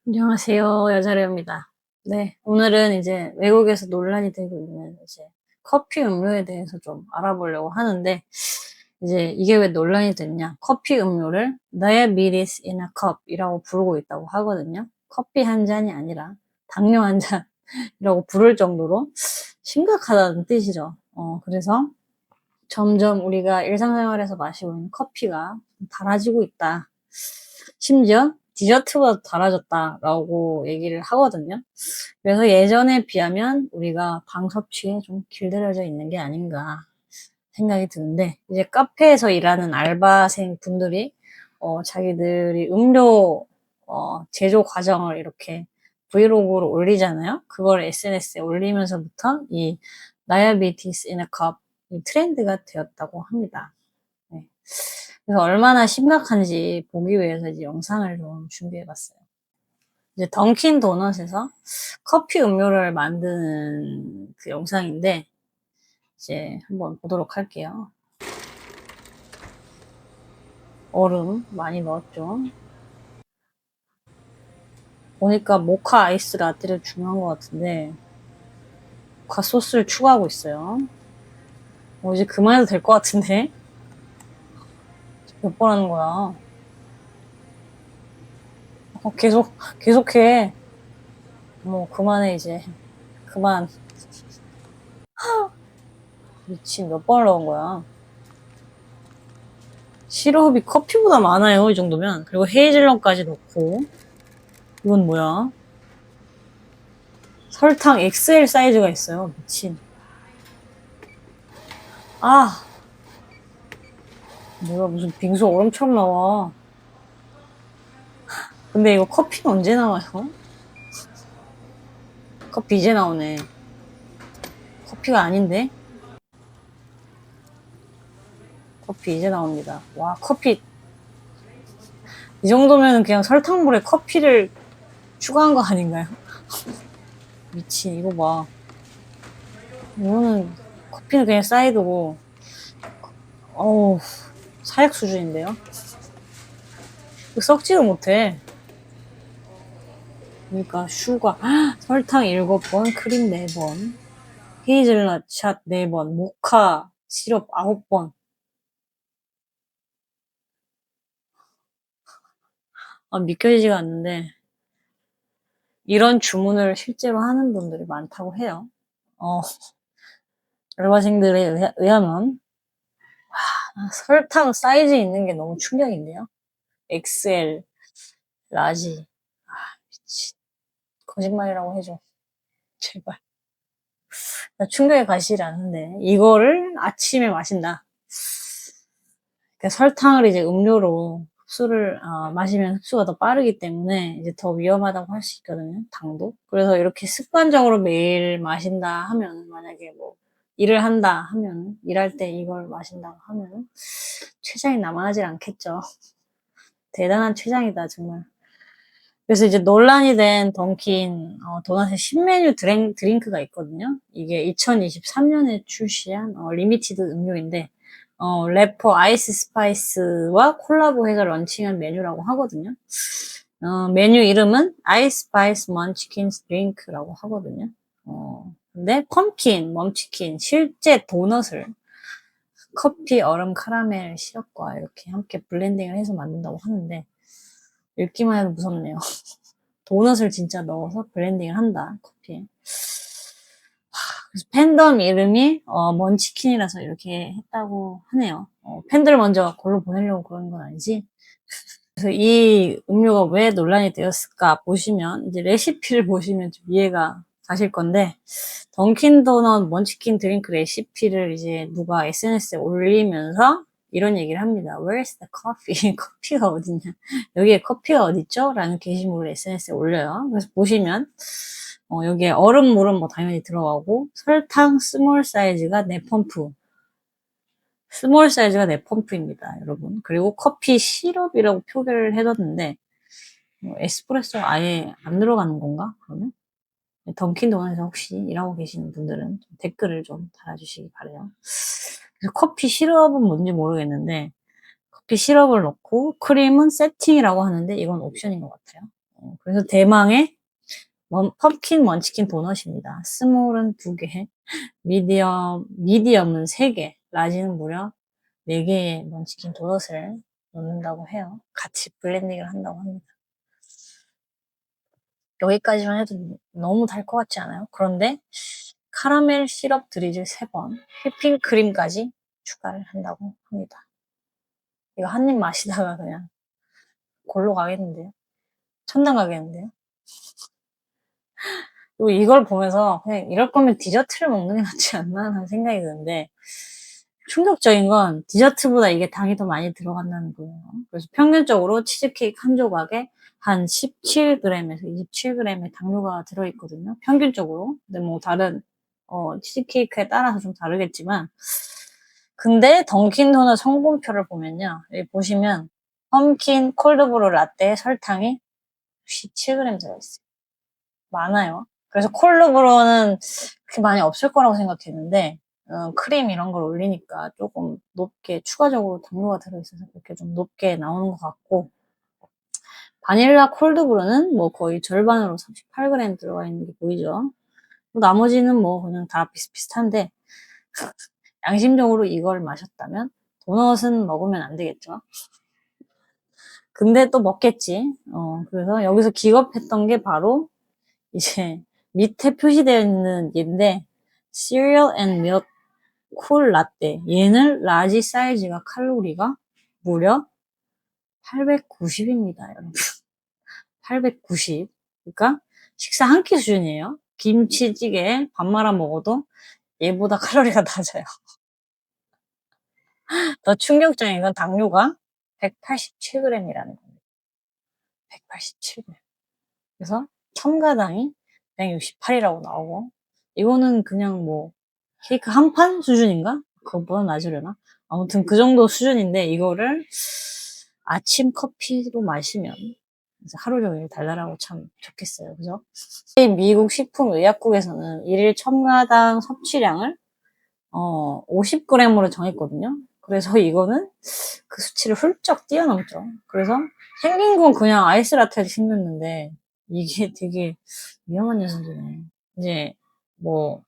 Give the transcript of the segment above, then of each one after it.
안녕하세요. 여자래입니다. 네, 오늘은 이제 외국에서 논란이 되고 있는 이제 커피 음료에 대해서 좀 알아보려고 하는데, 이제 이게 왜 논란이 됐냐? 커피 음료를 diabetes in a cup이라고 부르고 있다고 하거든요. 커피 한 잔이 아니라 당뇨 한 잔이라고 부를 정도로 심각하다는 뜻이죠. 그래서 점점 우리가 일상생활에서 마시고 있는 커피가 달아지고 있다. 심지어 디저트보다 달아졌다라고 얘기를 하거든요. 그래서 예전에 비하면 우리가 당 섭취에 좀 길들여져 있는 게 아닌가 생각이 드는데, 이제 카페에서 일하는 알바생 분들이 자기들이 음료 제조 과정을 이렇게 브이로그로 올리잖아요. 그걸 SNS에 올리면서부터 이 다이아비티스 인 에 컵 이 트렌드가 되었다고 합니다. 네. 그래서 얼마나 심각한지 보기 위해서 이제 영상을 좀 준비해 봤어요. 이제 던킨 도넛에서 커피 음료를 만드는 그 영상인데, 이제 한번 보도록 할게요. 얼음 많이 넣었죠. 보니까 모카 아이스 라떼를 중요한 것 같은데, 모카 소스를 추가하고 있어요. 이제 그만해도 될 것 같은데? 몇 번 하는 거야? 계속해. 그만해, 이제. 그만. 미친, 몇 번을 넣은 거야? 시럽이 커피보다 많아요, 이 정도면. 그리고 헤이즐넛까지 넣고. 이건 뭐야? 설탕 XL 사이즈가 있어요. 미친. 아, 뭐야, 무슨 빙수 얼음처럼 나와. 근데 이거 커피는 언제 나와요? 커피 이제 나오네. 커피가 아닌데? 커피 이제 나옵니다. 와, 커피. 이 정도면 그냥 설탕물에 커피를 추가한 거 아닌가요? 미친, 이거 봐. 이거는, 커피는 그냥 사이드고, 어우, 사약 수준인데요? 썩지도 못해. 그러니까 슈가 설탕 7번, 크림 4번, 헤이즐넛 샷 4번, 모카 시럽 9번. 믿겨지지가 않는데 이런 주문을 실제로 하는 분들이 많다고 해요. 어, 알바생들에 의하면 설탕 사이즈 있는 게 너무 충격인데요. XL, 라지. 미친. 거짓말이라고 해줘. 제발. 나 충격에 가시질 않는데 이거를 아침에 마신다. 그러니까 설탕을 이제 음료로 흡수를 마시면 흡수가 더 빠르기 때문에 이제 더 위험하다고 할 수 있거든요. 당도. 그래서 이렇게 습관적으로 매일 마신다 하면, 만약에 뭐 일을 한다 하면, 일할 때 이걸 마신다고 하면 췌장이 남아나질 않겠죠. 대단한 췌장이다 정말. 그래서 이제 논란이 된 던킨 도넛의 신메뉴 드링크가 있거든요. 이게 2023년에 출시한 리미티드 음료인데, 래퍼 아이스 스파이스와 콜라보해서 런칭한 메뉴라고 하거든요. 메뉴 이름은 아이스 스파이스 먼치킨 드링크라고 하거든요. 근데 펌킨, 멈치킨, 실제 도넛을 커피, 얼음, 카라멜 시럽과 이렇게 함께 블렌딩을 해서 만든다고 하는데, 읽기만 해도 무섭네요. 도넛을 진짜 넣어서 블렌딩을 한다, 커피에. 그래서 팬덤 이름이 먼치킨이라서 이렇게 했다고 하네요. 팬들 먼저 골로 보내려고 그러는 건 아니지. 그래서 이 음료가 왜 논란이 되었을까 보시면, 이제 레시피를 보시면 좀 이해가 가실 건데, 던킨 도넛 먼치킨 드링크 레시피를 이제 누가 SNS에 올리면서 이런 얘기를 합니다. Where's the coffee? 커피가 어딨냐? 여기에 커피가 어딨죠? 라는 게시물을 SNS에 올려요. 그래서 보시면 여기에 얼음, 물은 뭐 당연히 들어가고, 설탕 스몰 사이즈가 4펌프. 스몰 사이즈가 4펌프입니다, 여러분. 그리고 커피 시럽이라고 표기를 해뒀는데, 에스프레소 아예 안 들어가는 건가? 그러면? 던킨 도넛에서 혹시 일하고 계시는 분들은 좀 댓글을 좀 달아주시기 바래요. 그래서 커피 시럽은 뭔지 모르겠는데, 커피 시럽을 넣고 크림은 세팅이라고 하는데 이건 옵션인 것 같아요. 그래서 대망의 펌킨 먼치킨 도넛입니다. 스몰은 2개, 미디엄은 3개, 라지는 무려 4개의 먼치킨 도넛을 넣는다고 해요. 같이 블렌딩을 한다고 합니다. 여기까지만 해도 너무 달 것 같지 않아요? 그런데 카라멜 시럽 드리즐 3번, 휘핑크림까지 추가를 한다고 합니다. 이거 한 입 마시다가 그냥 골로 가겠는데요? 천당 가겠는데요? 그리고 이걸 보면서 그냥 이럴 거면 디저트를 먹는 게 낫지 않나 하는 생각이 드는데, 충격적인 건 디저트보다 이게 당이 더 많이 들어간다는 거예요. 그래서 평균적으로 치즈케이크 한 조각에 한 17g에서 27g의 당류가 들어있거든요. 평균적으로. 근데 뭐 다른 치즈케이크에 따라서 좀 다르겠지만, 근데 던킨도넛 성분표를 보면요, 여기 보시면 펌킨 콜드브루 라떼 설탕이 17g 들어있어요. 많아요. 그래서 콜드브루는 그렇게 많이 없을 거라고 생각했는데, 크림 이런 걸 올리니까 조금 높게 추가적으로 당류가 들어있어서 그렇게 좀 높게 나오는 것 같고, 바닐라 콜드브루는 뭐 거의 절반으로 38g 들어가 있는 게 보이죠. 나머지는 뭐 그냥 다 비슷비슷한데, 양심적으로 이걸 마셨다면 도넛은 먹으면 안 되겠죠. 근데 또 먹겠지. 그래서 여기서 기겁했던 게 바로 이제 밑에 표시되어 있는 얘인데, Cereal and Milk 쿨 라떼. 얘는 라지 사이즈가 칼로리가 무려 890입니다, 여러분. 890. 그러니까 식사 한 끼 수준이에요. 김치찌개에 밥 말아 먹어도 얘보다 칼로리가 낮아요. 더 충격적인 건 당류가 187g이라는 겁니다. 187g. 그래서 첨가당이 168이라고 나오고, 이거는 그냥 뭐 케이크 한 판 수준인가? 그것보다 낮으려나? 아무튼 그 정도 수준인데, 이거를 아침 커피로 마시면 하루 종일 달달하고 참 좋겠어요. 그죠? 미국 식품의약국에서는 일일 첨가당 섭취량을 50g으로 정했거든요. 그래서 이거는 그 수치를 훌쩍 뛰어넘죠. 그래서 생긴 건 그냥 아이스 라떼도 생겼는데, 이게 되게 위험한 녀석이네. 이제 뭐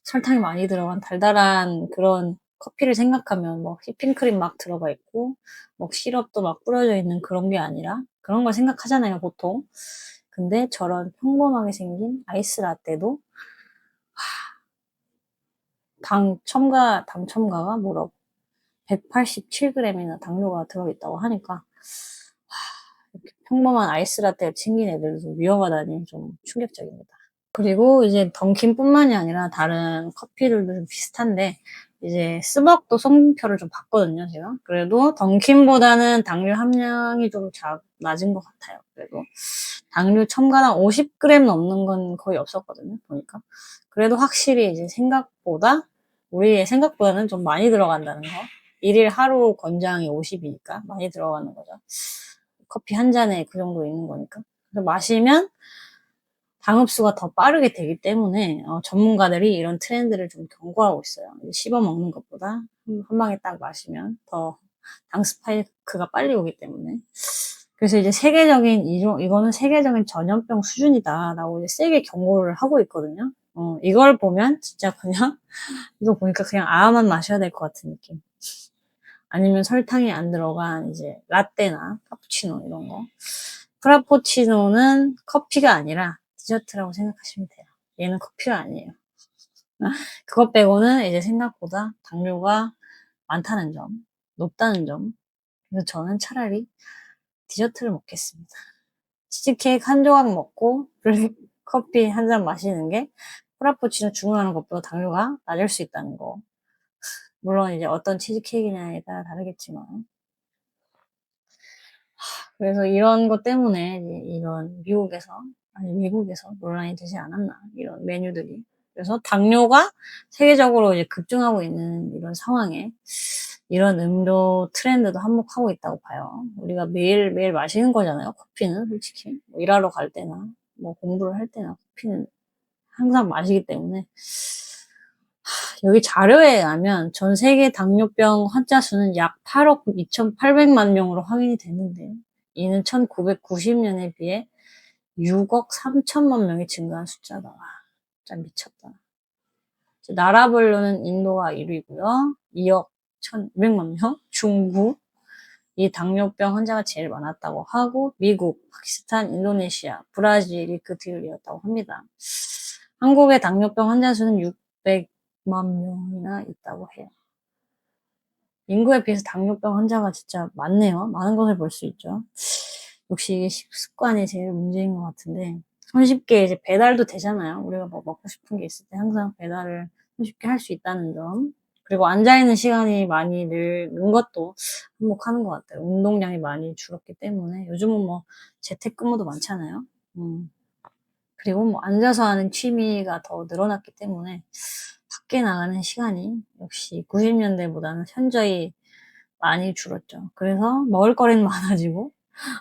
설탕이 많이 들어간 달달한 그런 커피를 생각하면 뭐 휘핑크림 막 들어가 있고 뭐 시럽도 막 뿌려져 있는 그런 게 아니라, 그런 걸 생각하잖아요, 보통. 근데 저런 평범하게 생긴 아이스 라떼도 당 첨가가 뭐라고 187g이나 당류가 들어있다고 하니까, 이렇게 평범한 아이스 라떼를 챙긴 애들도 위험하다니 좀 충격적입니다. 그리고 이제 던킨뿐만이 아니라 다른 커피들도 좀 비슷한데, 이제 스벅도 성분표를 좀 봤거든요, 제가. 그래도 던킨보다는 당류 함량이 좀 낮은 것 같아요. 그래도 당류 첨가당 50g 넘는 건 거의 없었거든요, 보니까. 그래도 확실히 이제 우리의 생각보다는 좀 많이 들어간다는 거. 일일 하루 권장이 50이니까 많이 들어가는 거죠. 커피 한 잔에 그 정도 있는 거니까. 그래서 마시면 당흡수가 더 빠르게 되기 때문에 전문가들이 이런 트렌드를 좀 경고하고 있어요. 씹어 먹는 것보다 한 방에 딱 마시면 더 당 스파이크가 빨리 오기 때문에. 그래서 이제 이거는 세계적인 전염병 수준이다라고 이제 세게 경고를 하고 있거든요. 이걸 보면 진짜 그냥 이거 보니까 그냥 아만 마셔야 될 것 같은 느낌. 아니면 설탕이 안 들어간 이제 라떼나 카푸치노 이런 거. 프라푸치노는 커피가 아니라 디저트라고 생각하시면 돼요. 얘는 커피가 아니에요. 그것 빼고는 이제 생각보다 당류가 많다는 점, 높다는 점. 그래서 저는 차라리 디저트를 먹겠습니다. 치즈케이크 한 조각 먹고 커피 한 잔 마시는 게 프라푸치노 주문하는 것보다 당류가 낮을 수 있다는 거. 물론 이제 어떤 치즈케이크냐에 따라 다르겠지만. 그래서 이런 것 때문에 이런 미국에서 논란이 되지 않았나, 이런 메뉴들이. 그래서 당뇨가 세계적으로 이제 급증하고 있는 이런 상황에 이런 음료 트렌드도 한몫하고 있다고 봐요. 우리가 매일 마시는 거잖아요, 커피는 솔직히. 뭐 일하러 갈 때나 뭐 공부를 할 때나 커피는 항상 마시기 때문에. 여기 자료에 의하면 전 세계 당뇨병 환자 수는 약 8억 2,800만 명으로 확인이 됐는데, 이는 1990년에 비해 6억 3천만 명이 증가한 숫자다. 진짜 미쳤다. 나라별로는 인도가 1위고요. 2억 1,200만 명. 중국, 이 당뇨병 환자가 제일 많았다고 하고, 미국, 파키스탄, 인도네시아, 브라질이 그 뒤를 이었다고 합니다. 한국의 당뇨병 환자 수는 600만 명이나 있다고 해요. 인구에 비해서 당뇨병 환자가 진짜 많네요. 많은 것을 볼 수 있죠. 역시 이게 식습관이 제일 문제인 것 같은데, 손쉽게 이제 배달도 되잖아요. 우리가 뭐 먹고 싶은 게 있을 때 항상 배달을 손쉽게 할 수 있다는 점. 그리고 앉아있는 시간이 많이 는 것도 한몫하는 것 같아요. 운동량이 많이 줄었기 때문에. 요즘은 뭐 재택근무도 많잖아요. 그리고 뭐 앉아서 하는 취미가 더 늘어났기 때문에 밖에 나가는 시간이 역시 90년대보다는 현저히 많이 줄었죠. 그래서 먹을거리는 많아지고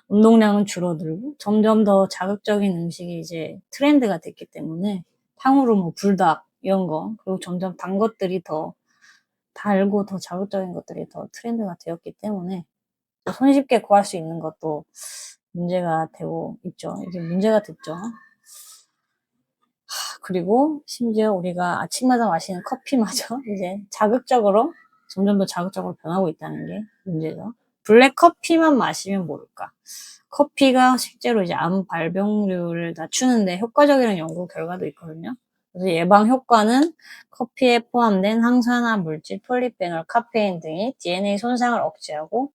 운동량은 줄어들고 점점 더 자극적인 음식이 이제 트렌드가 됐기 때문에 탕후루, 뭐 불닭 이런 거, 그리고 점점 단 것들이 더 달고 더 자극적인 것들이 더 트렌드가 되었기 때문에 손쉽게 구할 수 있는 것도 문제가 되고 있죠. 이게 문제가 됐죠. 그리고 심지어 우리가 아침마다 마시는 커피마저 이제 자극적으로 점점 더 자극적으로 변하고 있다는 게 문제죠. 블랙 커피만 마시면 모를까. 커피가 실제로 이제 암 발병률을 낮추는데 효과적이라는 연구 결과도 있거든요. 그래서 예방 효과는 커피에 포함된 항산화 물질, 폴리페놀, 카페인 등이 DNA 손상을 억제하고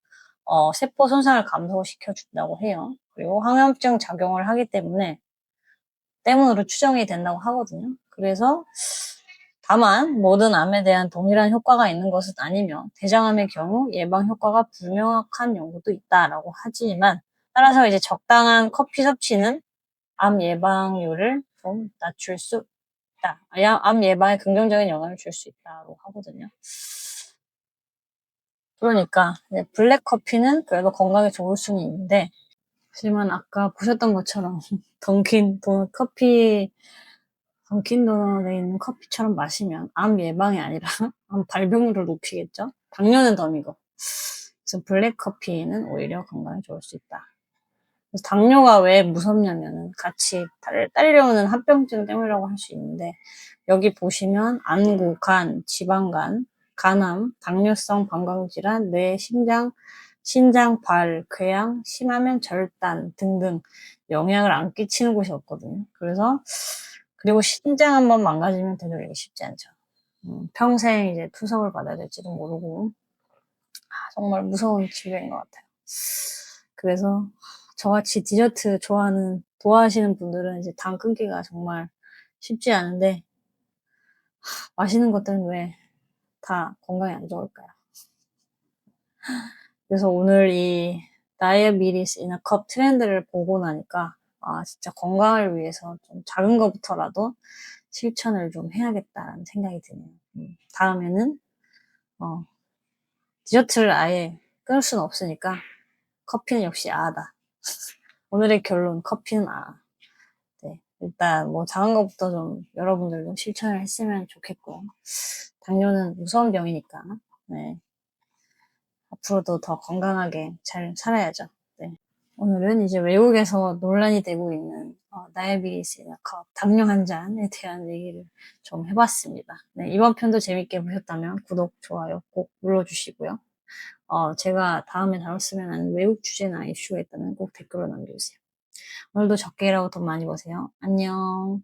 세포 손상을 감소시켜 준다고 해요. 그리고 항염증 작용을 하기 때문으로 추정이 된다고 하거든요. 그래서 다만 모든 암에 대한 동일한 효과가 있는 것은 아니며 대장암의 경우 예방 효과가 불명확한 연구도 있다라고 하지만, 따라서 이제 적당한 커피 섭취는 암 예방률을 좀 낮출 수 있다. 암 예방에 긍정적인 영향을 줄 수 있다고 하거든요. 그러니까 블랙 커피는 그래도 건강에 좋을 수는 있는데, 하지만 아까 보셨던 것처럼 던킨 도넛에 있는 커피처럼 마시면 암 예방이 아니라 암 발병률을 높이겠죠? 당뇨는 덤이고. 그래서 블랙 커피는 오히려 건강에 좋을 수 있다. 그래서 당뇨가 왜 무섭냐면은 같이 딸려오는 합병증 때문이라고 할 수 있는데, 여기 보시면 안구, 간, 지방간, 간암, 당뇨성 방광질환, 뇌, 신장, 발, 궤양, 심하면 절단 등등 영향을 안 끼치는 곳이 없거든요. 그리고 신장 한번 망가지면 되돌리기 쉽지 않죠. 평생 이제 투석을 받아야 될지도 모르고, 정말 무서운 질병인 것 같아요. 그래서 저같이 디저트 좋아하시는 분들은 이제 당 끊기가 정말 쉽지 않은데, 마시는 것들은 왜 다 건강에 안 좋을까요? 그래서 오늘 이 다이어비티스 인 아 컵 트렌드를 보고 나니까 진짜 건강을 위해서 좀 작은 것부터라도 실천을 좀 해야겠다라는 생각이 드네요. 다음에는 디저트를 아예 끊을 수는 없으니까 커피는 역시 아다. 오늘의 결론, 커피는 아. 네, 일단 뭐 작은 것부터 좀 여러분들도 실천을 했으면 좋겠고, 당뇨는 무서운 병이니까 네, 앞으로도 더 건강하게 잘 살아야죠. 네. 오늘은 이제 외국에서 논란이 되고 있는 다이어비티스 당뇨 환자에 대한 얘기를 좀 해봤습니다. 네, 이번 편도 재밌게 보셨다면 구독, 좋아요 꼭 눌러주시고요. 제가 다음에 다뤘으면 하는 외국 주제나 이슈가 있다면 꼭 댓글로 남겨주세요. 오늘도 적게 일하고 돈 많이 버세요. 안녕.